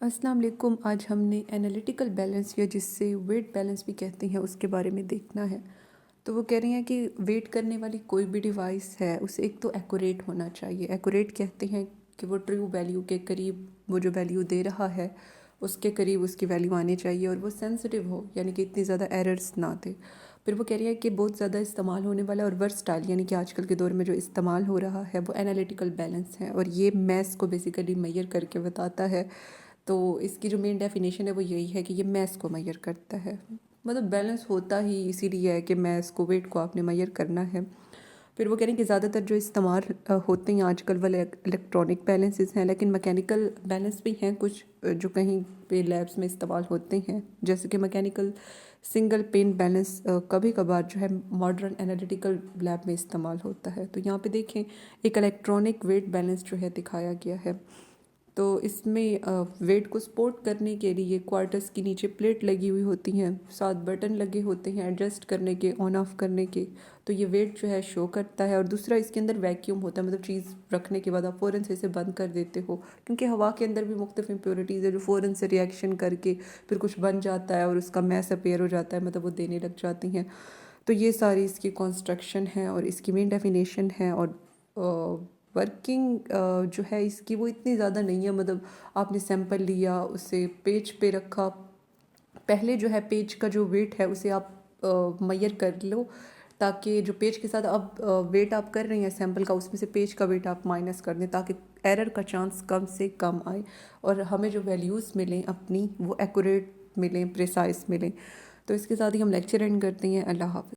अस्सलाम वालेकुम। आज हमने एनालिटिकल बैलेंस या जिससे वेट बैलेंस भी कहते हैं उसके बारे में देखना है। तो वो कह रही हैं कि वेट करने वाली कोई भी डिवाइस है उसे एक तो एक्यूरेट होना चाहिए। एक्यूरेट कहते हैं कि वो ट्रू वैल्यू के करीब वो जो वैल्यू दे रहा है उसके करीब उसकी वैल्यू आनी चाहिए और वो सेंसिटिव हो, यानी कि इतनी ज़्यादा एरर्स ना दे। फिर वो कह रही है कि बहुत ज़्यादा इस्तेमाल होने वाला और वर्सटाइल, यानी कि आजकल के दौर में जो इस्तेमाल हो रहा है वो एनालिटिकल बैलेंस है और ये मैथ्स को बेसिकली मेजर करके बताता है। तो इसकी जो मेन डेफिनेशन है वो यही है कि ये मैथ्स को मेजर करता है। मतलब बैलेंस होता ही इसीलिए है कि मैथ्स को, वेट को आपने मेजर करना है। फिर वो कह रहे हैं कि ज़्यादातर जो इस्तेमाल होते हैं आजकल वाले इलेक्ट्रॉनिक बैलेंसेस हैं, लेकिन मैकेनिकल बैलेंस भी हैं कुछ जो कहीं पे लैब्स में इस्तेमाल होते हैं, जैसे कि मैकेनिकल सिंगल पेन बैलेंस कभी कभार जो है मॉडर्न एनालिटिकल लैब में इस्तेमाल होता है। तो यहाँ पे देखें एक इलेक्ट्रॉनिक वेट बैलेंस जो है दिखाया गया है। तो इसमें वेट को सपोर्ट करने के लिए क्वार्टर्स की नीचे प्लेट लगी हुई होती हैं, 7 बटन लगे होते हैं एडजस्ट करने के, ऑन ऑफ करने के। तो ये वेट जो है शो करता है। और दूसरा इसके अंदर वैक्यूम होता है, मतलब चीज़ रखने के बाद आप फ़ौरन से इसे बंद कर देते हो, क्योंकि हवा के अंदर भी मुख्तलिफ इम्प्योरिटीज़ है जो फ़ौरन से रिएक्शन करके फिर कुछ बन जाता है और उसका मैस अपीयर हो जाता है, मतलब वो देने लग जाती हैं। तो ये सारी इसकी कंस्ट्रक्शन है और इसकी मेन डेफिनेशन है। और वर्किंग जो है इसकी वो इतनी ज़्यादा नहीं है, मतलब आपने सैंपल लिया, उसे पेज पे रखा, पहले जो है पेज का जो वेट है उसे आप मेजर कर लो, ताकि जो पेज के साथ अब वेट आप कर रही हैं सैंपल का, उसमें से पेज का वेट आप माइनस कर दें ताकि एरर का चांस कम से कम आए और हमें जो वैल्यूज़ मिलें अपनी वो एक्यूरेट मिलें, प्रिसाइज मिलें। तो इसके साथ ही हम लेक्चर एंड करते हैं। अल्लाह हाफ़िज़।